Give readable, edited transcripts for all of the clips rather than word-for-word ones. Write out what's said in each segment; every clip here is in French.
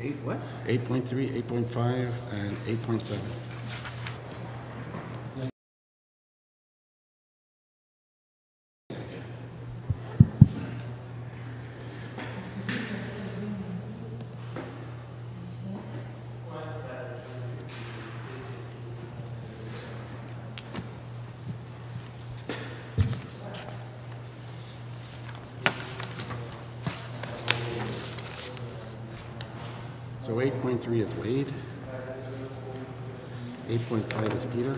8 what? 8.3, 8.5, and 8.7. So 8.3 is Wade. 8.5 is Peter.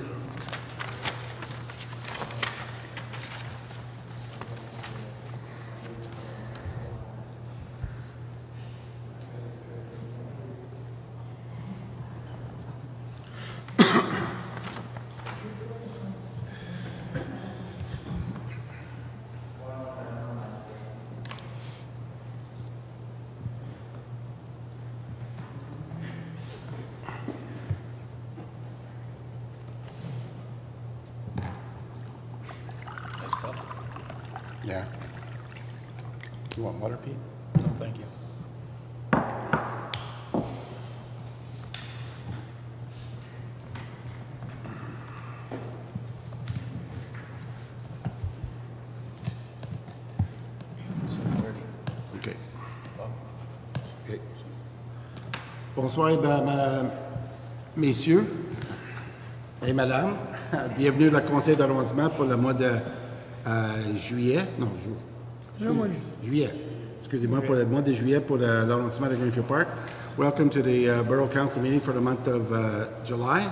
Yeah. You want water, Pete? No, thank you. OK. OK. Bonsoir, messieurs et madame. Bienvenue au conseil d'arrondissement pour le mois de juillet. Non, juillet. Excusez-moi, pour le mois de juillet pour l'arrondissement de Greenfield Park. Welcome to the Borough Council meeting for the month of July.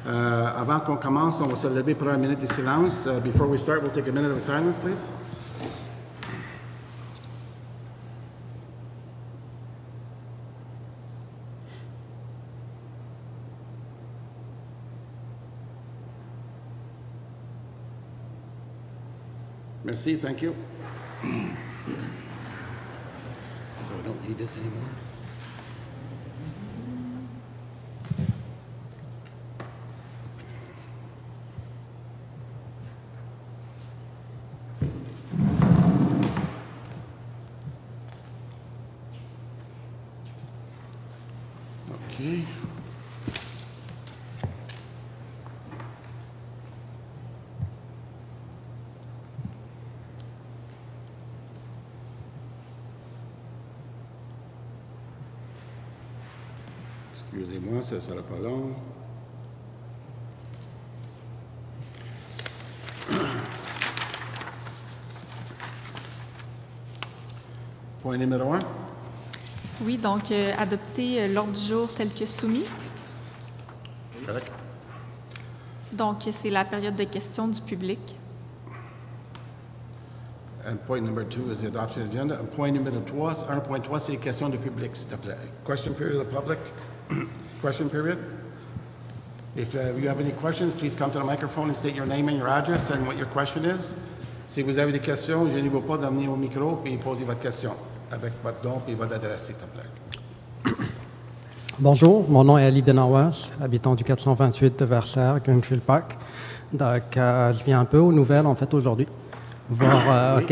Avant qu'on commence, on va se lever pour 1 minute de silence. Before we start, we'll take a minute of silence, please. Merci, thank you. So we don't need this anymore. Okay. Excusez-moi, ça ne sera pas long. Point numéro 1. Oui, donc adopter l'ordre du jour tel que soumis. Correct. Donc, c'est la période de questions du public. And point number 2 is the adoption agenda. And point numéro 3, 1.3, c'est les questions du public, s'il te plaît. Question period of the public. Question period. If you have any questions, please come to the microphone and state your name and your address and what your question is. Si vous avez des questions, je ne vous pas d'amener au micro et poser votre question avec votre nom et votre adresse, s'il te plaît. Bonjour, mon nom est Ali Benawas, habitant du 428 de Versailles, Greenfield Park. Donc, je viens un peu aux nouvelles, en fait, aujourd'hui, voir Oui. où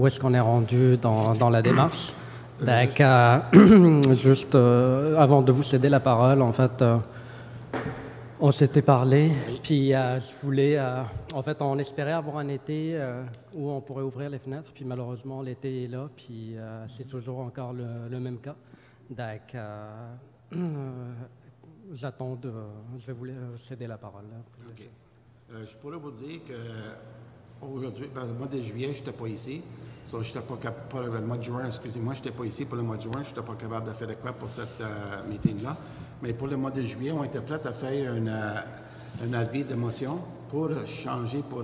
est-ce qu'on est rendu dans la démarche. Donc, juste avant de vous céder la parole, en fait, on s'était parlé, puis je voulais, en fait, on espérait avoir un été où on pourrait ouvrir les fenêtres, puis malheureusement, l'été est là, puis c'est toujours encore le même cas. Donc, je vais vous céder la parole. Là. OK. Je pourrais vous dire qu'aujourd'hui, le mois de juillet, je n'étais pas ici. So, j'étais pas capable, le mois de juin, excusez-moi, je n'étais pas ici pour le mois de juin. Je n'étais pas capable de faire de quoi pour cette meeting-là. Mais pour le mois de juillet, on était prêts à faire un avis de motion pour changer, pour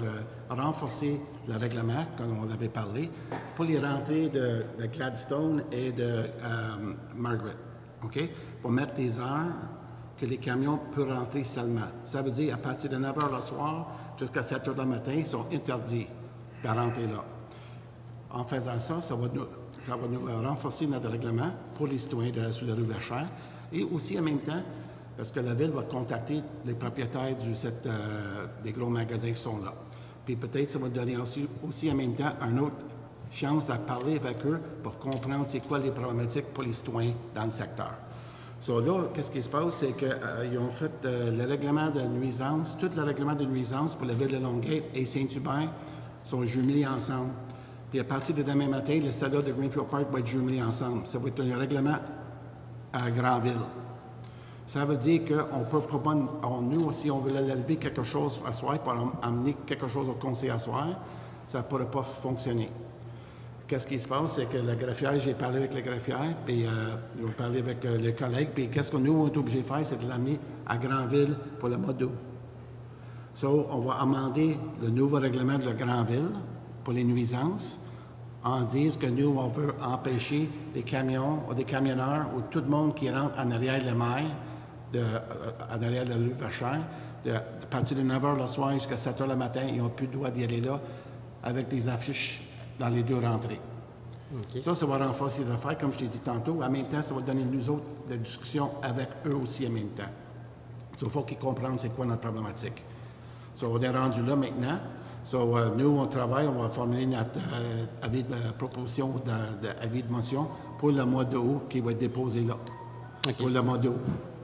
renforcer le règlement, comme on avait parlé, pour les rentrées de Gladstone et de Margaret. OK? Pour mettre des heures que les camions peuvent rentrer seulement. Ça veut dire à partir de 9 h le soir jusqu'à 7 h le matin, ils sont interdits de rentrer là. En faisant ça, ça va nous renforcer notre règlement pour les citoyens sur la rue Verchères et aussi en même temps, parce que la Ville va contacter les propriétaires des gros magasins qui sont là. Puis peut-être ça va donner aussi en même temps un autre chance de parler avec eux pour comprendre c'est quoi les problématiques pour les citoyens dans le secteur. So là, qu'est-ce qui se passe, c'est qu'ils ont fait le règlement de nuisance, tout le règlement de nuisance pour la ville de Longueuil et Saint-Hubert sont jumelés ensemble. Puis à partir de demain matin, le salaire de Greenfield Park va être jumelé ensemble. Ça va être un règlement à Greenville. Ça veut dire qu'on peut pas, nous, si on veut lever quelque chose à soir pour amener quelque chose au conseil à soir, ça ne pourrait pas fonctionner. Qu'est-ce qui se passe, c'est que le greffière, j'ai parlé avec le greffière, puis ils ont parlé avec les collègues, puis qu'est-ce que nous, on est obligé de faire, c'est de l'amener à Greenville pour le mois d'août. So, on va amender le nouveau règlement de Greenville pour les nuisances, en disant que nous, on veut empêcher les camions ou des camionneurs ou tout le monde qui rentre en arrière de la mer, en arrière de la rue Vachère, à partir de 9 h le soir jusqu'à 7 h le matin, ils n'ont plus le droit d'y aller là avec des affiches dans les deux rentrées. Okay. Ça va renforcer les affaires, comme je t'ai dit tantôt. En même temps, ça va donner nous autres de discussion avec eux aussi en même temps. Il faut qu'ils comprennent c'est quoi notre problématique. On est rendu là maintenant. Nous, on travaille, on va formuler notre avis de proposition, d'avis de motion pour le mois d'août qui va être déposé là. Okay. Pour le mois d'août.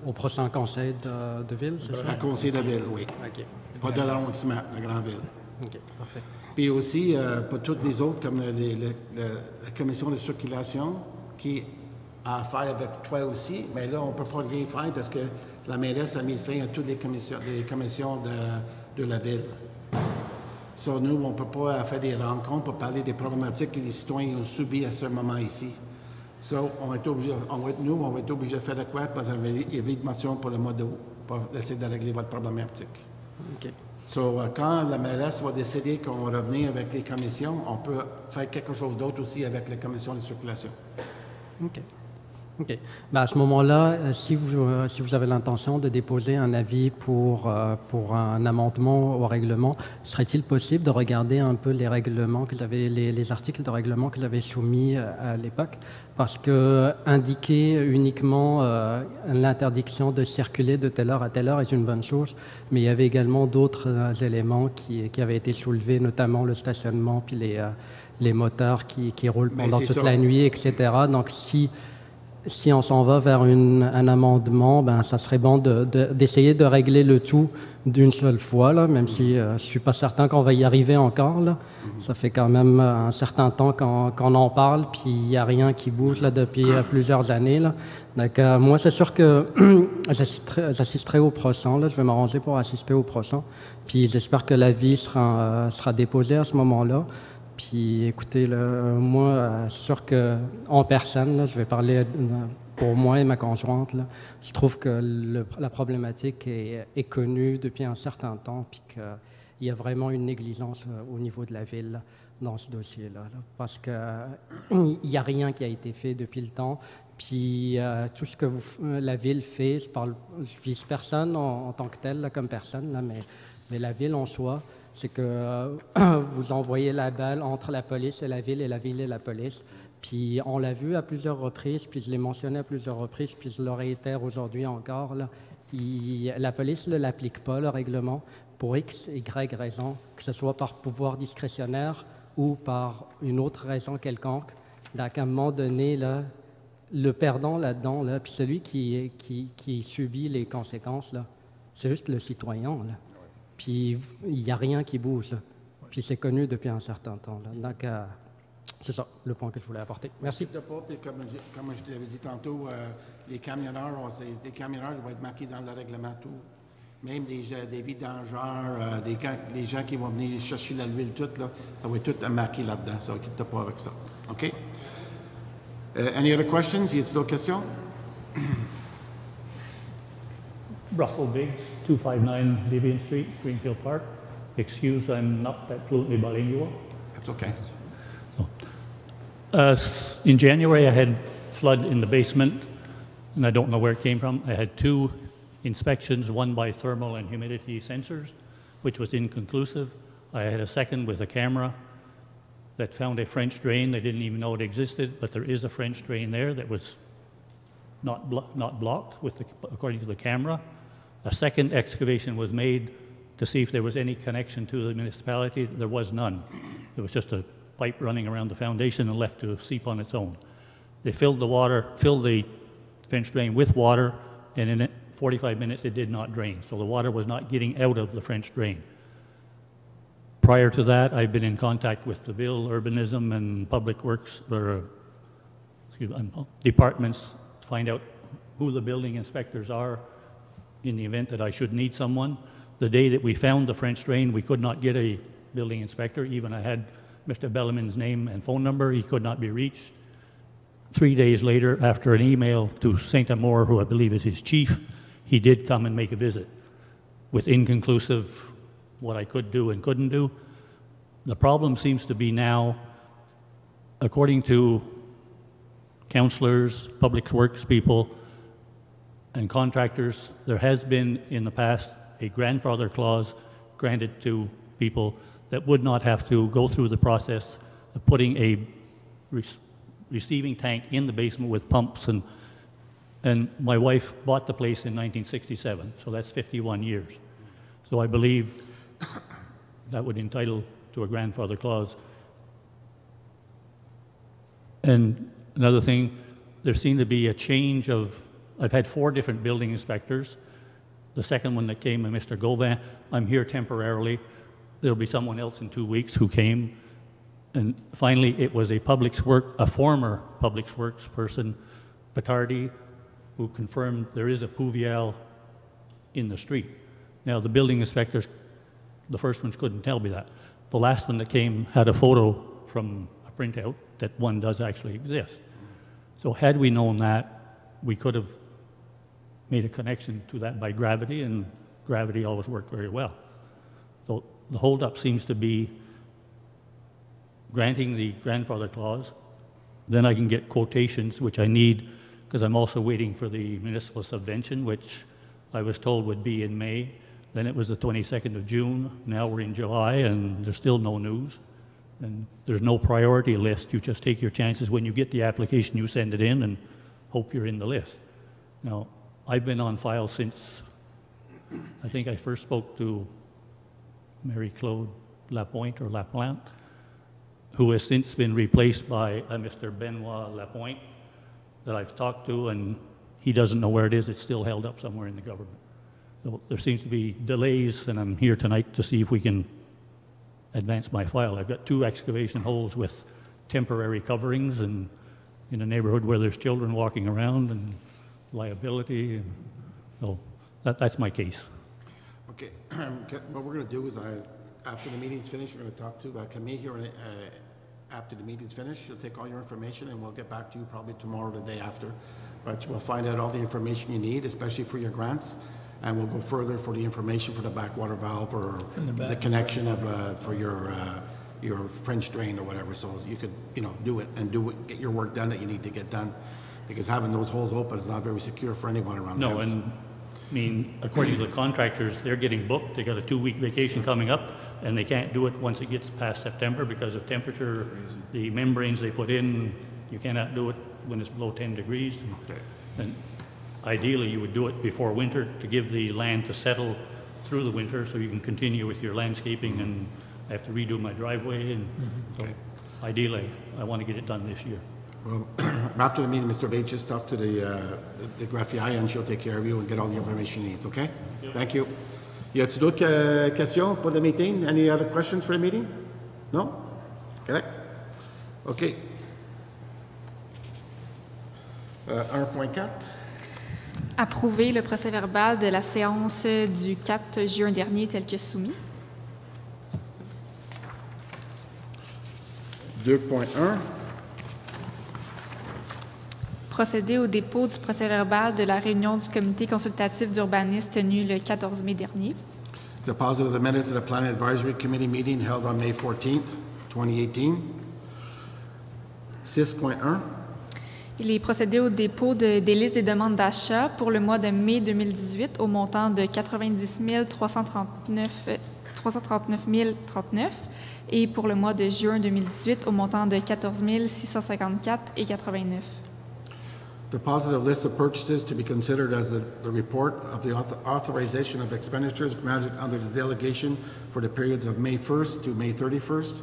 Au prochain conseil de ville, c'est ça? Un conseil de ville, oui. Okay. Pas de l'arrondissement, de Greenville. OK, parfait. Puis aussi, pour toutes les autres, comme la commission de circulation, qui a affaire avec toi aussi, mais là, on ne peut pas rien faire parce que la mairesse a mis fin à toutes les commissions de la ville. Nous, on ne peut pas faire des rencontres pour parler des problématiques que les citoyens ont subies à ce moment ici. On va être obligé de faire de quoi pour une motion pour le mois d'août, pour essayer de régler votre problématique. OK. Quand la mairesse va décider qu'on va revenir avec les commissions, on peut faire quelque chose d'autre aussi avec les commissions de circulation. OK. OK. Ben à ce moment-là, si vous avez l'intention de déposer un avis pour un amendement au règlement, serait-il possible de regarder un peu les règlements que les articles de règlement que j'avais soumis à l'époque? Parce que indiquer uniquement l'interdiction de circuler de telle heure à telle heure est une bonne chose, mais il y avait également d'autres éléments qui avaient été soulevés, notamment le stationnement puis les moteurs qui roulent pendant toute la nuit, etc. Donc, si on s'en va vers un amendement, ben, ça serait bon d'essayer de régler le tout d'une seule fois, là, même si je ne suis pas certain qu'on va y arriver encore. Là. Ça fait quand même un certain temps qu'on en parle, puis il n'y a rien qui bouge là, depuis plusieurs années. Là. Donc, moi, c'est sûr que j'assisterai au procès. Là. Je vais m'arranger pour assister au procès. Puis j'espère que l'avis sera déposé à ce moment-là. Puis écoutez, moi, c'est sûr qu'en personne, là, je vais parler pour moi et ma conjointe, là, je trouve que la problématique est connue depuis un certain temps, puis qu'il y a vraiment une négligence au niveau de la ville là, dans ce dossier-là, là, parce qu'il n'y a rien qui a été fait depuis le temps. Puis tout ce que la ville fait, je vise personne en tant que tel, là, comme personne, là, mais la ville en soi, c'est que vous envoyez la balle entre la police et la ville et la police. Puis on l'a vu à plusieurs reprises, puis je l'ai mentionné à plusieurs reprises, puis je le réitère aujourd'hui encore. Là, la police ne l'applique pas, le règlement, pour X, Y raison, que ce soit par pouvoir discrétionnaire ou par une autre raison quelconque. Donc à un moment donné, là, le perdant là-dedans, là, puis celui qui subit les conséquences, là, c'est juste le citoyen. Là. Puis il n'y a rien qui bouge. Là. Puis c'est connu depuis un certain temps. Là. Donc, c'est ça le point que je voulais apporter. Merci. Comme je l'avais dit tantôt, les camionneurs vont être marqués dans le règlement tout. Même des vidangeurs, les gens qui vont venir chercher l'huile, tout, là, ça va être tout marqué là-dedans. Ça ne quitte pas avec ça. OK? Any other questions? Y a-t-il d'autres questions? Russell Biggs, 259 Vivian Street, Greenfield Park. Excuse, I'm not that fluently bilingual. That's okay. So, in January, I had flood in the basement, and I don't know where it came from. I had 2 inspections, one by thermal and humidity sensors, which was inconclusive. I had a second with a camera that found a French drain. They didn't even know it existed, but there is a French drain there that was not blocked according to the camera. A second excavation was made to see if there was any connection to the municipality. There was none. It was just a pipe running around the foundation and left to seep on its own. They filled the French drain with water, and in 45 minutes it did not drain. So the water was not getting out of the French drain. Prior to that, I've been in contact with the Ville Urbanism and Public Works departments to find out who the building inspectors are in the event that I should need someone. The day that we found the French drain, we could not get a building inspector. Even I had Mr. Bellarmine's name and phone number. He could not be reached. 3 days later, after an email to St. Amour, who I believe is his chief, he did come and make a visit with inconclusive what I could do and couldn't do. The problem seems to be now, according to councillors, public works people, and contractors, there has been in the past a grandfather clause granted to people that would not have to go through the process of putting a receiving tank in the basement with pumps. And my wife bought the place in 1967, so that's 51 years. So I believe that would entitle to a grandfather clause. And another thing, there seemed to be a change of, I've had 4 different building inspectors. The second one that came, Mr. Gauvin, I'm here temporarily. There'll be someone else in 2 weeks who came. And finally, it was a former Public Works person, Patardi, who confirmed there is a pouvial in the street. Now, the building inspectors, the first ones couldn't tell me that. The last one that came had a photo from a printout that one does actually exist. So had we known that, we could have made a connection to that by gravity, and gravity always worked very well. So the holdup seems to be granting the grandfather clause. Then I can get quotations, which I need, because I'm also waiting for the municipal subvention, which I was told would be in May. Then it was the 22nd of June. Now we're in July, and there's still no news. And there's no priority list. You just take your chances. When you get the application, you send it in and hope you're in the list. Now, I've been on file since, I think I first spoke to Marie-Claude Lapointe or Laplante, who has since been replaced by Mr. Benoit Lapointe that I've talked to, and he doesn't know where it is. It's still held up somewhere in the government. So there seems to be delays, and I'm here tonight to see if we can advance my file. I've got 2 excavation holes with temporary coverings, and in a neighborhood where there's children walking around and liability. And so that's my case. Okay, what we're going to do is after the meeting's finished, we're going to talk to Camille here after the meeting's finished. She'll take all your information, and we'll get back to you probably tomorrow or the day after. But we'll find out all the information you need, especially for your grants, and we'll go further for the information for the backwater valve or the connection of for your French drain or whatever. So you could do it, get your work done that you need to get done, because having those holes open is not very secure for anyone around the house. And I mean, according to the contractors, they're getting booked. They got a 2-week vacation coming up, and they can't do it once it gets past September because of temperature. The membranes they put in, you cannot do it when it's below 10 degrees. Okay. And ideally, you would do it before winter to give the land to settle through the winter so you can continue with your landscaping. And I have to redo my driveway, and so ideally, I want to get it done this year. Well, after the meeting, Mr. Bates, just talk to the graphiaille, and she'll take care of you and get all the information you need, okay? Yep. Thank you. Y a-t-il d'autres questions pour le meeting? Any other questions for the meeting? No? Correct? Okay. 1.4. Approuver le procès-verbal de la séance du 4 juin dernier tel que soumis. 2.1. Procéder au dépôt du procès-verbal de la réunion du comité consultatif d'urbanisme tenue le 14 mai dernier. Deposit of the minutes of the Planning Advisory Committee meeting held on May 14th, 2018. 6.1. Il est procédé au dépôt des listes des demandes d'achat pour le mois de mai 2018 au montant de 90 339 039 et pour le mois de juin 2018 au montant de 14 654,89. Deposit of list of purchases to be considered as the report of the authorization of expenditures granted under the delegation for the periods of May 1st to May 31st,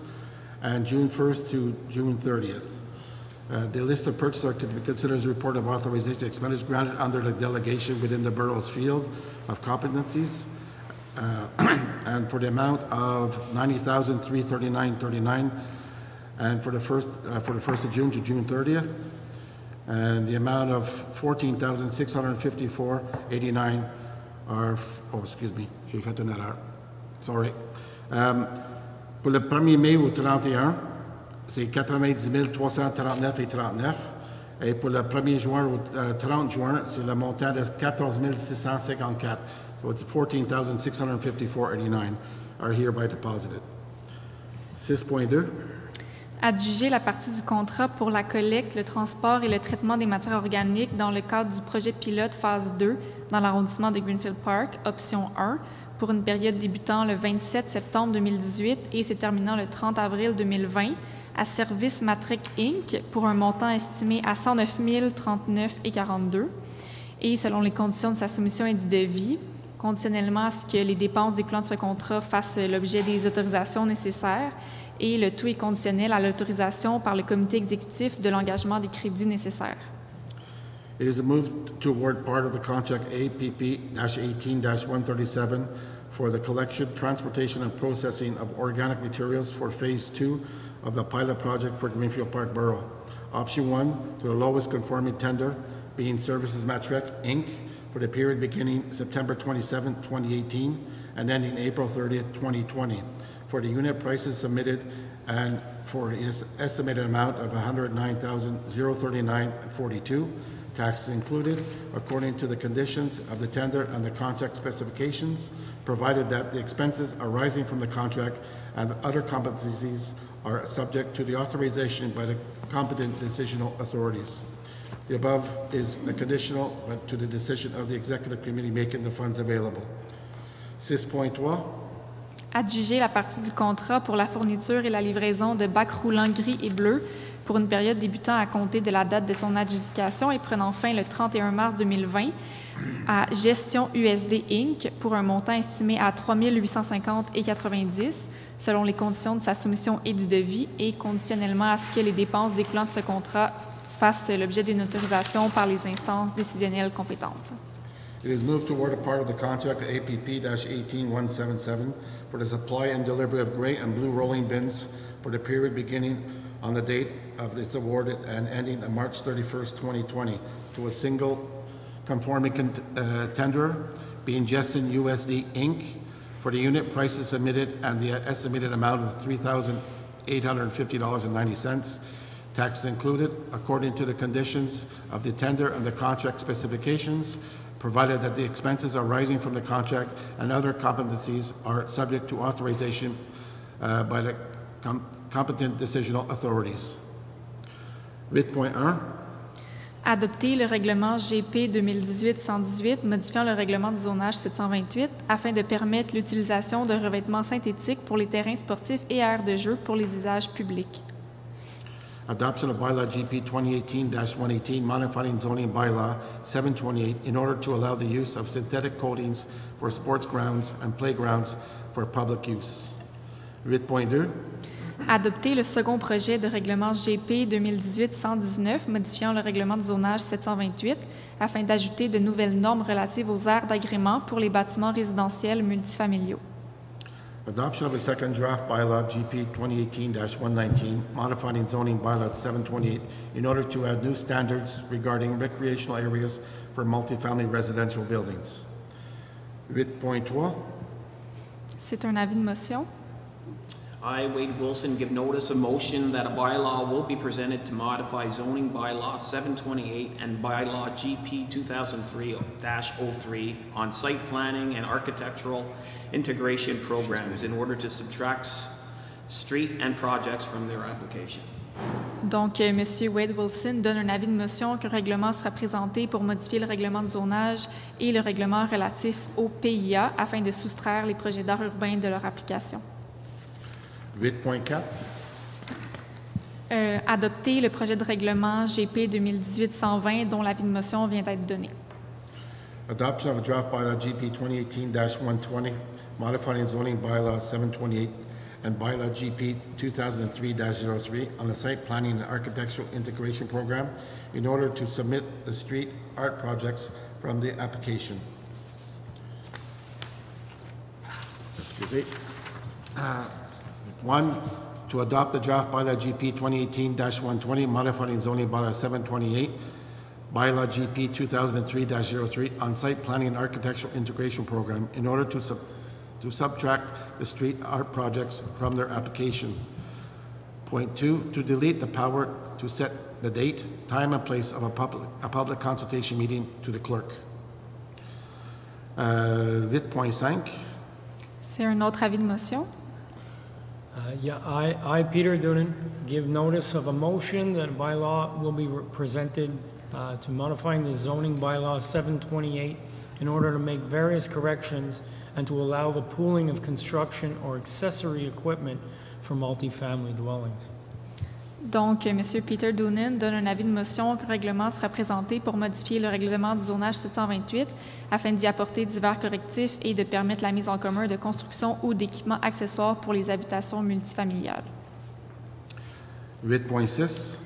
and June 1st to June 30th. The list of purchasers could be considered as a report of authorization expenditures granted under the delegation within the borough's field of competencies, and for the amount of $90,339.39, and for the first of June to June 30th, and the amount of $14,654.89 are. Oh, excuse me, j'ai fait une erreur. Sorry. Pour le 1er mai au 31, c'est 90 339,39. Et pour le 1er juin au 30 juin, c'est le montant de 14 654. So it's 14,654.89 are hereby deposited. 6.2. Adjuger la partie du contrat pour la collecte, le transport et le traitement des matières organiques dans le cadre du projet pilote phase 2 dans l'arrondissement de Greenfield Park, option 1, pour une période débutant le 27 septembre 2018 et se terminant le 30 avril 2020, à Service Matrix Inc. pour un montant estimé à 109 039,42 et selon les conditions de sa soumission et du devis, conditionnellement à ce que les dépenses découlant de ce contrat fassent l'objet des autorisations nécessaires, et le tout est conditionnel à l'autorisation par le comité exécutif de l'engagement des crédits nécessaires. It is a move to award part of the contract APP-18-137 for the collection, transportation, and processing of organic materials for Phase 2 of the pilot project for Greenfield Park Borough. Option 1, to the lowest conforming tender, being Services Matrix Inc., for the period beginning September 27, 2018, and ending April 30, 2020, for the unit prices submitted and for its estimated amount of $109,039.42, taxes included, according to the conditions of the tender and the contract specifications, provided that the expenses arising from the contract and other competencies are subject to the authorization by the competent decisional authorities. The above is a conditional to the decision of the Executive Committee making the funds available. 6.3. Adjuger la partie du contrat pour la fourniture et la livraison de bacs roulants gris et bleus pour une période débutant à compter de la date de son adjudication et prenant fin le 31 mars 2020 à Gestion USD Inc. pour un montant estimé à 3 850,90 selon les conditions de sa soumission et du devis et conditionnellement à ce que les dépenses découlant de ce contrat fassent l'objet d'une autorisation par les instances décisionnelles compétentes. It is moved toward a part of the contract APP-18-177 for the supply and delivery of gray and blue rolling bins for the period beginning on the date of this award and ending on March 31st, 2020, to a single conforming tenderer, being Justin USD Inc., for the unit prices submitted and the estimated amount of $3,850.90, taxes included, according to the conditions of the tender and the contract specifications, provided that the expenses arising from the contract and other competencies are subject to authorization by the competent decisional authorities. 8.1. Adopter le règlement GP 2018-118 modifiant le règlement du zonage 728 afin de permettre l'utilisation de revêtements synthétiques pour les terrains sportifs et aires de jeu pour les usages publics. Adoption of bylaw GP 2018-118, modifying zoning bylaw 728 in order to allow the use of synthetic coatings for sports grounds and playgrounds for public use. 8.2. Adopter le second projet de règlement GP 2018-119 modifiant le règlement de zonage 728 afin d'ajouter de nouvelles normes relatives aux aires d'agrément pour les bâtiments résidentiels multifamiliaux. Adoption of a second draft bylaw GP 2018-119, modifying zoning bylaw 728 in order to add new standards regarding recreational areas for multifamily residential buildings. 8.3. C'est un avis de motion. I, Wade Wilson, give notice of motion that a bylaw will be presented to modify zoning bylaw 728 and bylaw GP 2003-03 on site planning and architectural integration programs in order to subtract street and projects from their application. Donc, M. Wade Wilson donne un avis de motion qu'un règlement sera présenté pour modifier le règlement de zonage et le règlement relatif au PIA afin de soustraire les projets d'art urbain de leur application. 8.4. Adopter le projet de règlement GP 2018-120 dont l'avis de motion vient d'être donné. Adoption of a draft bylaw GP 2018-120, modifying zoning bylaw 728 and bylaw GP 2003-03 on the site planning and architectural integration program in order to submit the street art projects from the application. Excuse me. One, to adopt the draft bylaw GP 2018-120 modifying zoning bylaw 728, bylaw GP 2003-03 on site planning and architectural integration program in order to subtract the street art projects from their application. Point two, to delete the power to set the date, time, and place of a public consultation meeting to the clerk. 8.5. C'est un autre avis de motion. I, Peter Doonan, give notice of a motion that a bylaw will be presented to modifying the zoning bylaw 728 in order to make various corrections and to allow the pooling of construction or accessory equipment for multifamily dwellings. Donc, M. Peter Doonan donne un avis de motion que le règlement sera présenté pour modifier le règlement du zonage 728 afin d'y apporter divers correctifs et de permettre la mise en commun de constructions ou d'équipements accessoires pour les habitations multifamiliales. 8.6.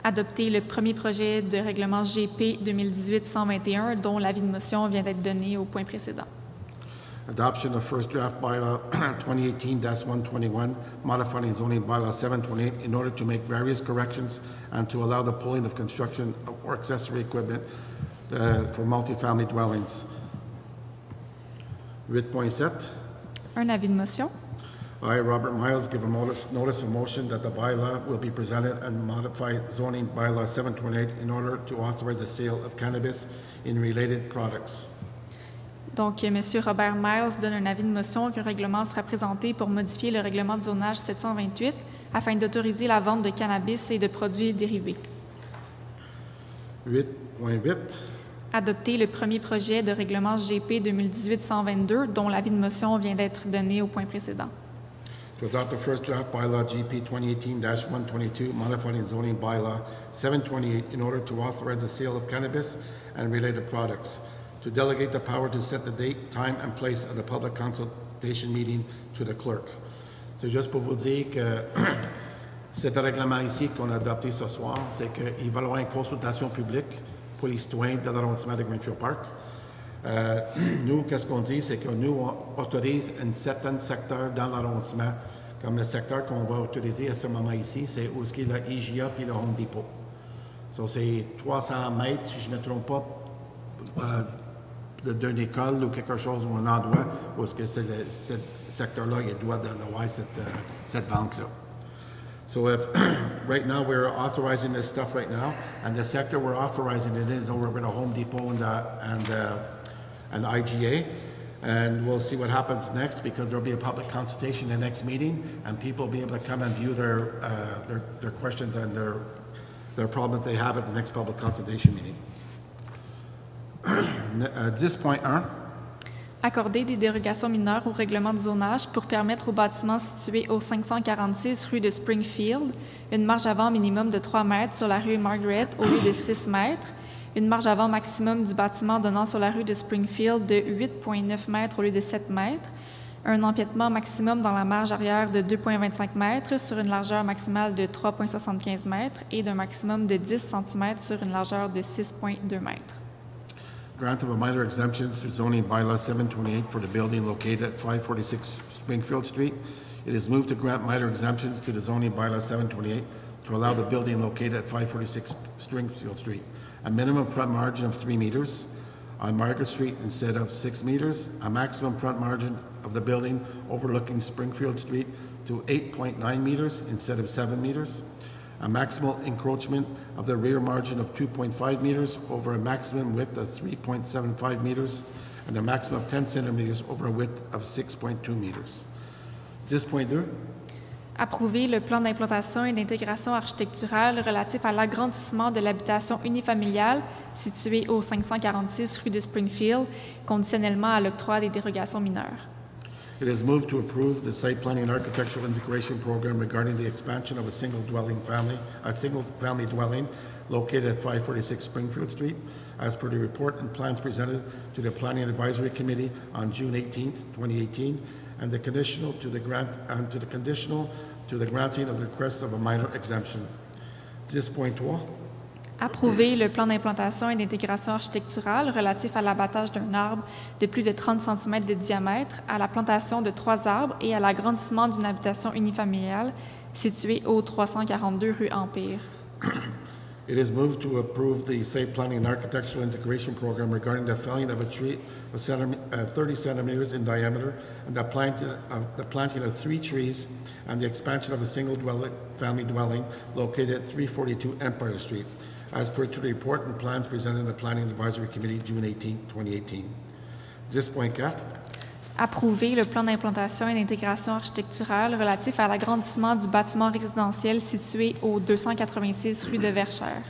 Adopter le premier projet de règlement GP 2018-121 dont l'avis de motion vient d'être donné au point précédent. Adoption of first draft bylaw 2018-121, modifying zoning bylaw 728 in order to make various corrections and to allow the pooling of construction or accessory equipment for multifamily dwellings. 8.7. Un avis de motion. I, Robert Miles, give a notice of motion that the bylaw will be presented and modify zoning bylaw 728 in order to authorize the sale of cannabis in related products. Donc, M. Robert Miles donne un avis de motion qu'un règlement sera présenté pour modifier le règlement de zonage 728 afin d'autoriser la vente de cannabis et de produits dérivés. 8.8. Adopter le premier projet de règlement GP 2018-122 dont l'avis de motion vient d'être donné au point précédent. To adopt the first draft bylaw GP 2018-122, modifying zoning bylaw 728 in order to authorize the sale of cannabis and related products. To delegate the power to set the date, time, and place of the public consultation meeting to the clerk. C'est juste pour vous dire que cet règlement ici qu'on a adopté ce soir, c'est qu'il va y avoir une consultation publique pour les citoyens de l'arrondissement de Greenfield Park. Nous, qu'est-ce qu'on dit, c'est que nous, on autorise un certain secteur dans l'arrondissement, comme le secteur qu'on va autoriser à ce moment ici, c'est où est-ce qu'il y a le IGA puis le Home Depot. So, c'est 300 mètres, si je ne me trompe pas, d'une école ou quelque chose ou un endroit où est-ce que ce secteur-là, il doit avoir cette vente-là. So if right now we're authorizing this stuff right now, and the sector we're authorizing it is over with a Home Depot and IGA, and we'll see what happens next because there'll be a public consultation in the next meeting, and people will be able to come and view their questions and their problems they have at the next public consultation meeting. 10.1. Accorder des dérogations mineures au règlement de zonage pour permettre aux bâtiments situés au 546 rue de Springfield une marge avant minimum de 3 mètres sur la rue Margaret au lieu de 6 mètres, une marge avant maximum du bâtiment donnant sur la rue de Springfield de 8,9 mètres au lieu de 7 mètres, un empiètement maximum dans la marge arrière de 2,25 mètres sur une largeur maximale de 3,75 mètres et d'un maximum de 10 cm sur une largeur de 6,2 mètres. Grant of a minor exemption to zoning bylaw 728 for the building located at 546 Springfield Street. It is moved to grant minor exemptions to the zoning bylaw 728 to allow the building located at 546 Springfield Street. A minimum front margin of 3 meters on Margaret Street instead of 6 meters. A maximum front margin of the building overlooking Springfield Street to 8.9 meters instead of 7 meters. A maximal encroachment of the rear margin of 2.5 meters over a maximum width of 3.75 meters, and a maximum of 10 centimeters over a width of 6.2 meters. 10.2. Approuver le plan d'implantation et d'intégration architecturale relatif à l'agrandissement de l'habitation unifamiliale située au 546 rue de Springfield, conditionnellement à l'octroi des dérogations mineures. It is moved to approve the site planning and architectural integration program regarding the expansion of a single family dwelling located at 546 Springfield Street, as per the report and plans presented to the Planning Advisory Committee on June 18, 2018, and the conditional to the granting of the request of a minor exemption. 10.3. Approuver le plan d'implantation et d'intégration architecturale relatif à l'abattage d'un arbre de plus de 30 cm de diamètre, à la plantation de 3 arbres et à l'agrandissement d'une habitation unifamiliale située au 342 rue Empire. It is moved to approve the site planning and architectural integration program regarding the felling of a tree of 30 centimeters in diameter and the planting of 3 trees and the expansion of a single family dwelling located at 342 Empire Street, as per to the report and plans presented in the Planning Advisory Committee June 18, 2018. 10.4. Approuver le plan d'implantation et d'intégration architecturale relatif à l'agrandissement du bâtiment résidentiel situé au 286 rue de Verchères.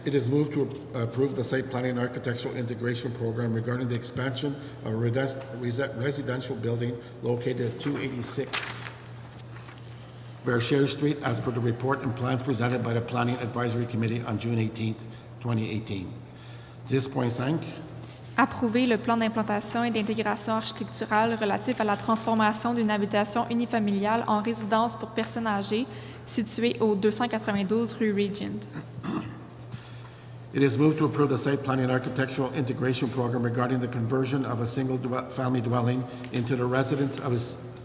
It is moved to approve the site planning and architectural integration program regarding the expansion of a residential building located at 286 Verchères Street, as per the report and plans presented by the Planning Advisory Committee on June 18, 2018. 10.5. Approuver le plan d'implantation et d'intégration architecturale relatif à la transformation d'une habitation unifamiliale en résidence pour personnes âgées située au 292 rue Regent. It is moved to approve the site planning and architectural integration program regarding the conversion of a single family dwelling into the residence of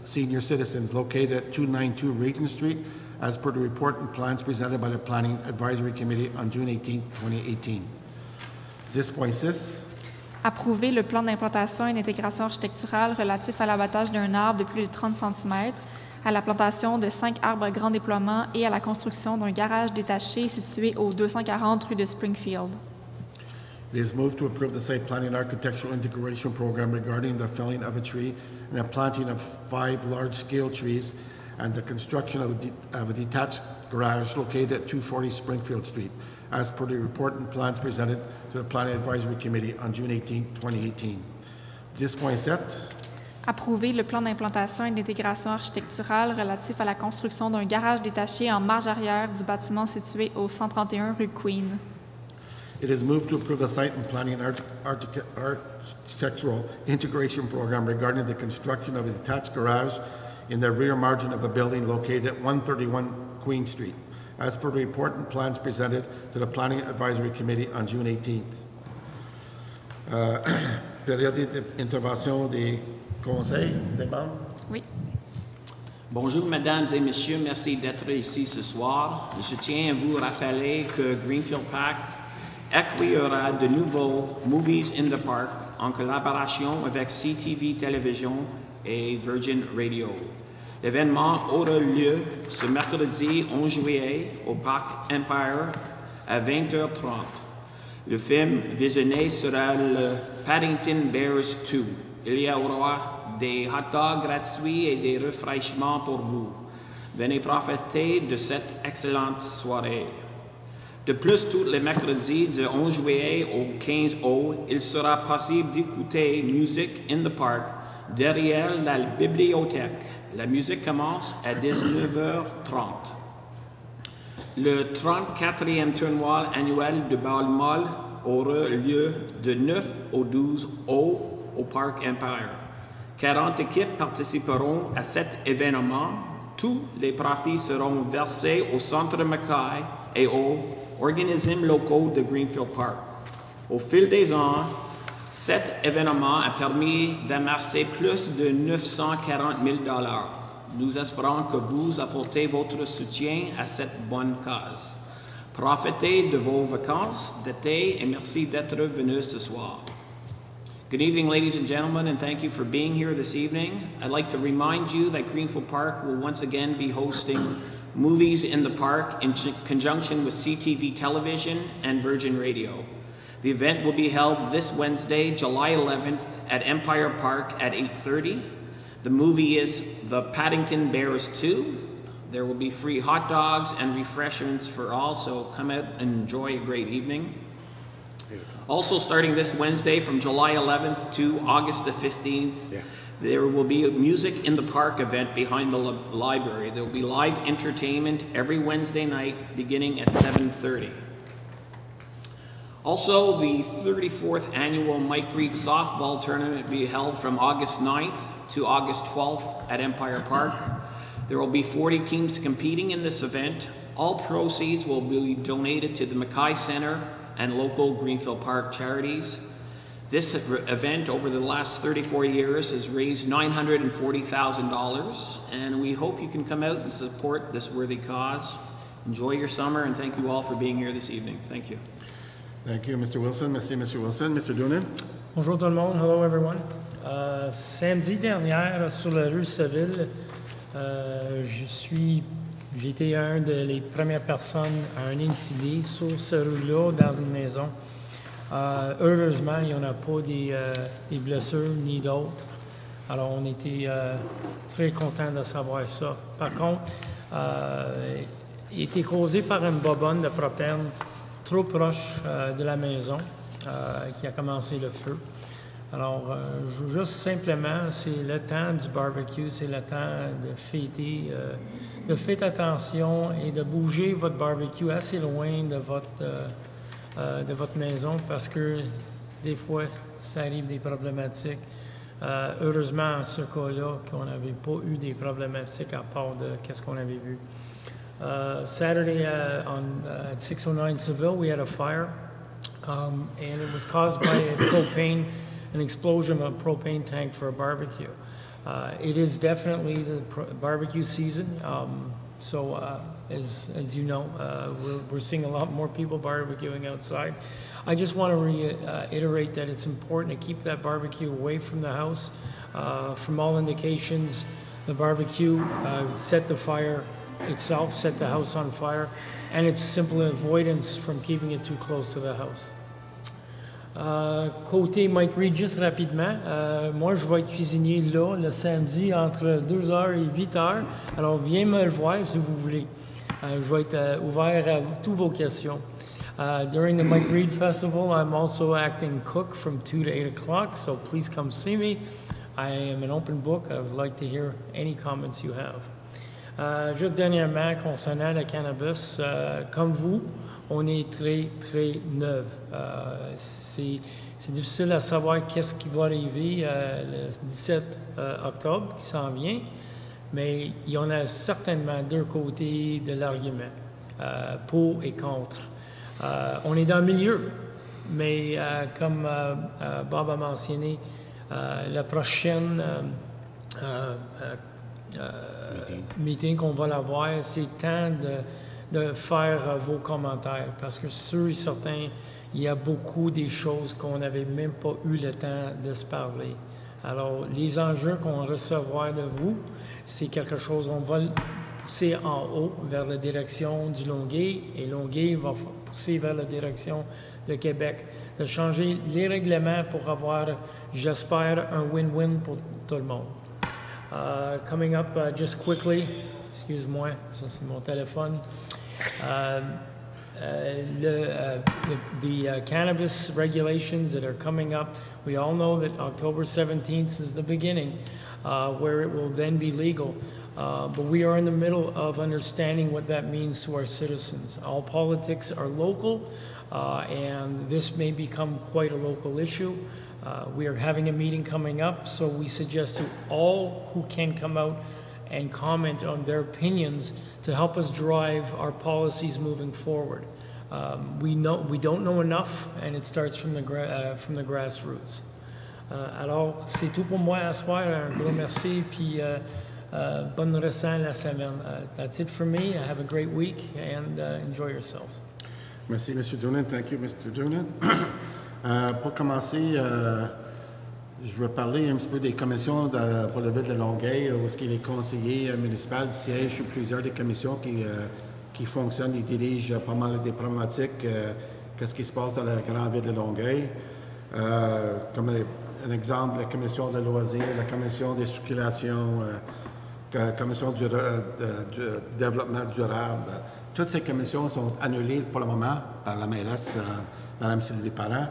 senior citizens located at 292 Regent Street, as per the report and plans presented by the Planning Advisory Committee on June 18, 2018. 10.6. Approuver le plan d'implantation et d'intégration architecturale relatif à l'abattage d'un arbre de plus de 30 cm, à la plantation de 5 arbres à grand déploiement et à la construction d'un garage détaché situé au 240 rue de Springfield. It is moved to approve the site planning and architectural integration program regarding the felling of a tree and the planting of 5 large-scale trees and the construction of a detached garage located at 240 Springfield Street, as per the report and plans presented to the Planning Advisory Committee on June 18, 2018. 10.7. Approuver le plan d'implantation et d'intégration architecturale relatif à la construction d'un garage détaché en marge arrière du bâtiment situé au 131 rue Queen. It is moved to approve the site and planning and architectural integration program regarding the construction of a detached garage in the rear margin of the building located at 131 Queen Street, as per the report and plans presented to the Planning Advisory Committee on June 18th. Période d'intervention des conseils, des membres. Oui. Bonjour, mesdames et messieurs, merci d'être ici ce soir. Je tiens à vous rappeler que Greenfield Park accueillera de nouveaux Movies in the Park en collaboration avec CTV Television et Virgin Radio. L'événement aura lieu ce mercredi 11 juillet au Parc Empire à 20h30. Le film visionné sera le Paddington Bears 2. Il y aura des hot dogs gratuits et des rafraîchiments pour vous. Venez profiter de cette excellente soirée. De plus, tous les mercredis du 11 juillet au 15 août, il sera possible d'écouter Music in the Park derrière la bibliothèque. La musique commence à 19h30. Le 34e tournoi annuel de balle-molle aura lieu de 9 au 12 août au Parc Empire. 40 équipes participeront à cet événement. Tous les profits seront versés au Centre Mackay et aux organismes locaux de Greenfield Park. Au fil des ans, cet événement a permis d'amasser plus de 940 000 $. Nous espérons que vous apportez votre soutien à cette bonne cause. Profitez de vos vacances d'été et merci d'être venu ce soir. Good evening, ladies and gentlemen, and thank you for being here this evening. I'd like to remind you that Greenfield Park will once again be hosting Movies in the Park in conjunction with CTV Television and Virgin Radio. The event will be held this Wednesday, July 11th at Empire Park at 8:30. The movie is The Paddington Bears 2. There will be free hot dogs and refreshments for all, so come out and enjoy a great evening. Also starting this Wednesday from July 11th to August the 15th, there will be a Music in the Park event behind the library. There will be live entertainment every Wednesday night beginning at 7:30. Also, the 34th annual Mike Reed softball tournament will be held from August 9th to August 12th at Empire Park. There will be 40 teams competing in this event. All proceeds will be donated to the Mackay Center and local Greenfield Park charities. This event over the last 34 years has raised $940,000, and we hope you can come out and support this worthy cause. Enjoy your summer, and thank you all for being here this evening. Thank you. Thank you, Mr. Wilson. Merci, Mr. Wilson. Mr. Doonan? Bonjour tout le monde. Hello, everyone. Samedi dernier, sur la rue Séville, j'ai été un des premières personnes à un incident sur ce rue-là dans une maison. Heureusement, il n'y en a pas des blessures ni d'autres. Alors, on était très contents de savoir ça. Par contre, il était causé par une bobonne de propane trop proche de la maison qui a commencé le feu. Alors, juste simplement, c'est le temps du barbecue, c'est le temps de fêter. Faites attention et de bouger votre barbecue assez loin de votre maison parce que des fois, ça arrive des problématiques. Heureusement, en ce cas-là, qu'on n'avait pas eu des problématiques à part de qu'est-ce qu'on avait vu. Saturday at 609 Seville, we had a fire, and it was caused by an explosion of a propane tank for a barbecue. It is definitely the barbecue season, so as you know, we're seeing a lot more people barbecuing outside. I just want to reiterate that it's important to keep that barbecue away from the house. From all indications, the barbecue set the fire itself, set the house on fire, and it's simple avoidance from keeping it too close to the house. Côté Mike Reed, juste rapidement, moi je vais être cuisinier là, le samedi, entre 2h et 8h. Alors viens me le voir si vous voulez. Je vais être ouvert à toutes vos questions. During the Mike Reed Festival, I'm also acting cook from 2 to 8 o'clock, so please come see me. I am an open book. I would like to hear any comments you have. Juste dernièrement, concernant le cannabis, comme vous, on est très, très neuf. C'est difficile à savoir qu'est-ce qui va arriver le 17 octobre qui s'en vient, mais il y en a certainement deux côtés de l'argument, pour et contre. On est dans le milieu, mais comme Bob a mentionné, la prochaine meeting qu'on va l'avoir, c'est temps de faire vos commentaires parce que sûr et certain, il y a beaucoup des choses qu'on n'avait même pas eu le temps de se parler. Alors, les enjeux qu'on va recevoir de vous, c'est quelque chose, on va le pousser en haut vers la direction du Longueuil et Longueuil va pousser vers la direction de Québec, de changer les règlements pour avoir, j'espère, un win-win pour tout le monde. Coming up just quickly, excuse-moi, ça c'est mon téléphone. The cannabis regulations that are coming up, we all know that October 17th is the beginning, where it will then be legal. But we are in the middle of understanding what that means to our citizens. All politics are local, and this may become quite a local issue. We are having a meeting coming up, so we suggest to all who can come out and comment on their opinions to help us drive our policies moving forward. We don't know enough, and it starts from the grassroots. Alors, c'est tout pour moi à soir. Un gros merci, puis bonne restant la semaine. That's it for me. Have a great week, and enjoy yourselves. Merci, M. Doonan. Thank you, Mr. Doonan. Pour commencer, je veux parler un petit peu des commissions pour la ville de Longueuil, où ce qui est les conseillers municipaux siègent sur plusieurs des commissions qui fonctionnent et dirigent pas mal des problématiques, qu'est-ce qui se passe dans la grande ville de Longueuil. Comme un exemple, la commission de loisirs, la commission des circulations, la commission du développement durable. Toutes ces commissions sont annulées pour le moment par la mairesse, Mme Sylvie Parent,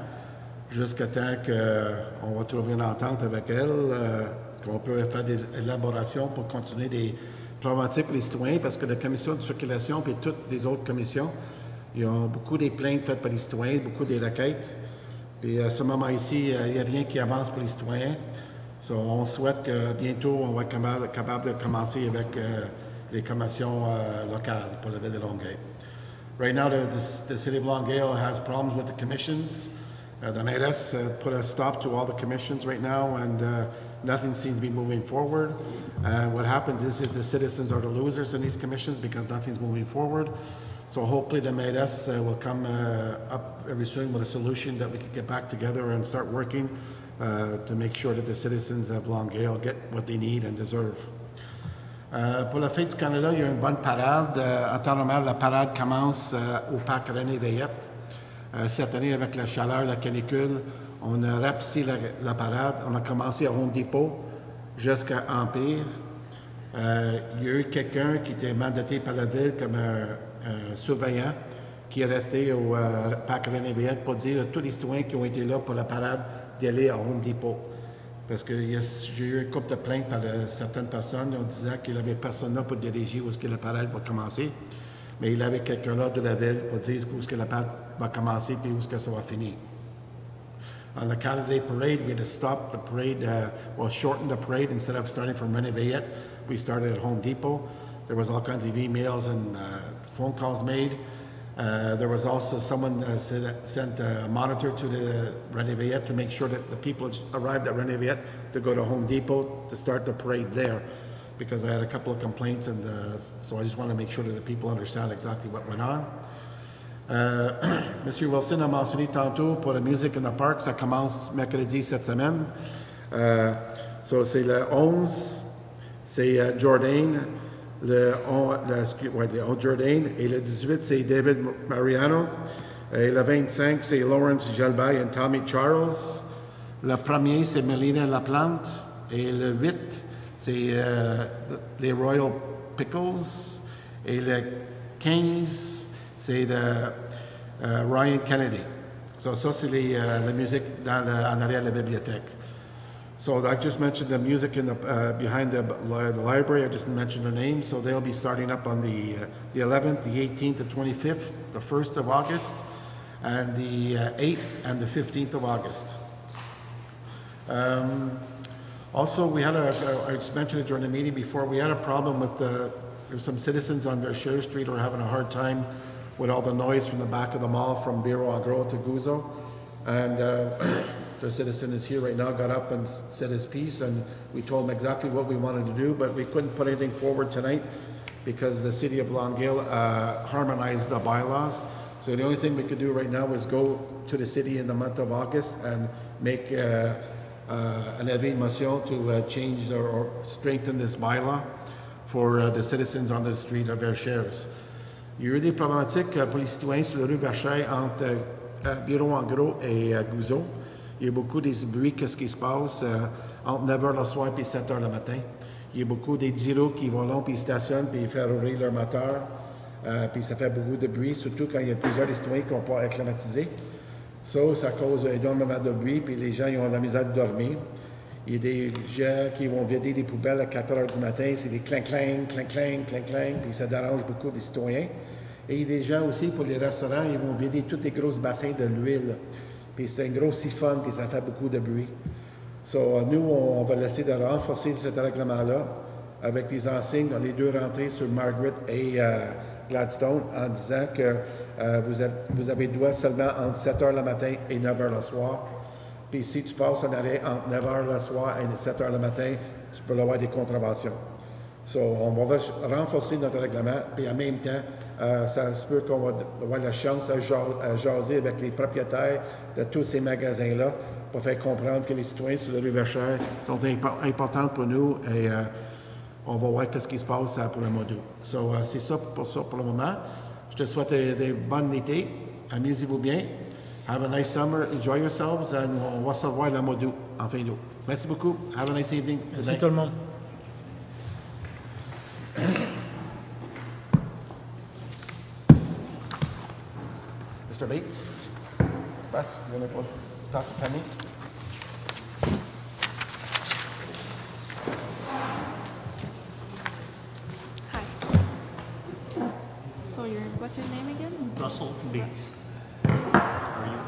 jusqu'à temps qu'on va trouver une entente avec elle, qu'on peut faire des élaborations pour continuer des problématiques pour les citoyens, parce que la commission de circulation et toutes les autres commissions, il y a beaucoup des plaintes faites par les citoyens, beaucoup des requêtes. Puis à ce moment ici, il n'y a rien qui avance pour les citoyens. So, on souhaite que bientôt, on va être capable de commencer avec les commissions locales pour la ville de Longueuil. Right now, the city of Longueuil has problems with the commissions. The mayoress put a stop to all the commissions right now, and nothing seems to be moving forward. What happens is the citizens are the losers in these commissions because nothing's moving forward. So hopefully the mayoress will come up very soon with a solution that we can get back together and start working to make sure that the citizens of Longueuil get what they need and deserve. Pour la Fête du Canada, il y a une bonne parade. En temps normal, la parade commence au parc René Veillette. Cette année, avec la chaleur, la canicule, on a rapetissé la parade. On a commencé à Home Depot jusqu'à Empire. Il y a eu quelqu'un qui était mandaté par la ville comme un surveillant qui est resté au parc René Veillette pour dire à tous les citoyens qui ont été là pour la parade d'aller à Home Depot. Parce que j'ai eu une couple de plaintes par certaines personnes en disant qu'il n'avait personne là pour diriger où est-ce que la parade va commencer. Mais il avait quelqu'un là de la ville pour dire où est-ce que la parade va commencer et où est-ce que ça va finir. On the Canada Day Parade, we had to stop the parade, shorten the parade. Instead of starting from René Veillette, we started at Home Depot. There was all kinds of emails and phone calls made. There was also someone sent a monitor to the René Veillette to make sure that the people arrived at René Veillette to go to Home Depot to start the parade there, because I had a couple of complaints, and so I just want to make sure that the people understand exactly what went on. Monsieur Wilson a mentionné tantôt pour la Music in the Park, ça commence mercredi cette semaine. So c'est le 11, c'est Jourdain. Le 11 Jourdain, et le 18, c'est David Mariano, et le 25, c'est Lawrence Gelbay et Tommy Charles. Le 1er, c'est Mélina Laplante, et le 8, c'est les Royal Pickles, et le 15, c'est Ryan Kennedy. So, ça, c'est la musique en arrière de la bibliothèque. So I just mentioned the music in behind the library. I just mentioned their names. So they'll be starting up on the 11th, the 18th, the 25th, the 1st of August, and the 8th and the 15th of August. Also, we had I just mentioned it during the meeting before, we had a problem with there's some citizens on Verchères Street who are having a hard time with all the noise from the back of the mall from Bureau en Gros to Gouzeau. And the citizen is here right now, got up and said his piece, and we told him exactly what we wanted to do, but we couldn't put anything forward tonight because the city of Longueuil harmonized the bylaws. So the only thing we could do right now is go to the city in the month of August and make an avis motion to change or strengthen this bylaw for the citizens on the street of Verchères. Il y a eu des problématiques pour les citoyens sur la rue Verchères entre Bureau en Gros et Gouzeau. Il y a beaucoup des bruits, qu'est-ce qui se passe entre 9h le soir et 7h le matin. Il y a beaucoup des gyros qui vont là, puis ils stationnent, puis ils font ouvrir leur moteur. Puis ça fait beaucoup de bruit, surtout quand il y a plusieurs des citoyens qui n'ont pas acclimatisé. Ça cause énormément de bruit, puis les gens ils ont la misère de dormir. Il y a des gens qui vont vider des poubelles à 4h du matin, c'est des clang-clang, clang-clang, clang-clang, puis ça dérange beaucoup des citoyens. Et il y a des gens aussi, pour les restaurants, ils vont vider tous les gros bassins de l'huile. Puis c'est un gros siphon, puis ça fait beaucoup de bruit. So, nous, on va essayer de renforcer ce règlement-là avec des enseignes dans les deux rentrées sur Margaret et Gladstone en disant que vous avez droit seulement entre 7h le matin et 9h le soir. Puis si tu passes en arrêt entre 9h le soir et 7h le matin, tu peux avoir des contraventions. So, on va renforcer notre règlement, puis en même temps, ça se peut qu'on va avoir la chance à jaser avec les propriétaires de tous ces magasins-là pour faire comprendre que les citoyens sur la rue Verchères sont importants pour nous et on va voir ce qui se passe pour le mois d'août. So, c'est ça pour le moment. Je te souhaite des bonnes étés. Amusez-vous bien. Have a nice summer. Enjoy yourselves. And on va se revoir le mois d'août, en fin d'août. Merci beaucoup. Have a nice evening. Merci tout le monde. Mr. Bates, Wes, you want to talk to Penny? Hi. So what's your name again? Russell Biggs.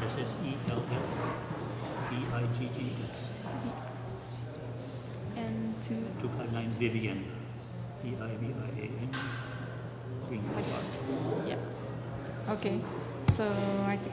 RUSSELL BIGGS. 259 Vivian, Vivian, Greenfield Park. Yeah. Okay. So I think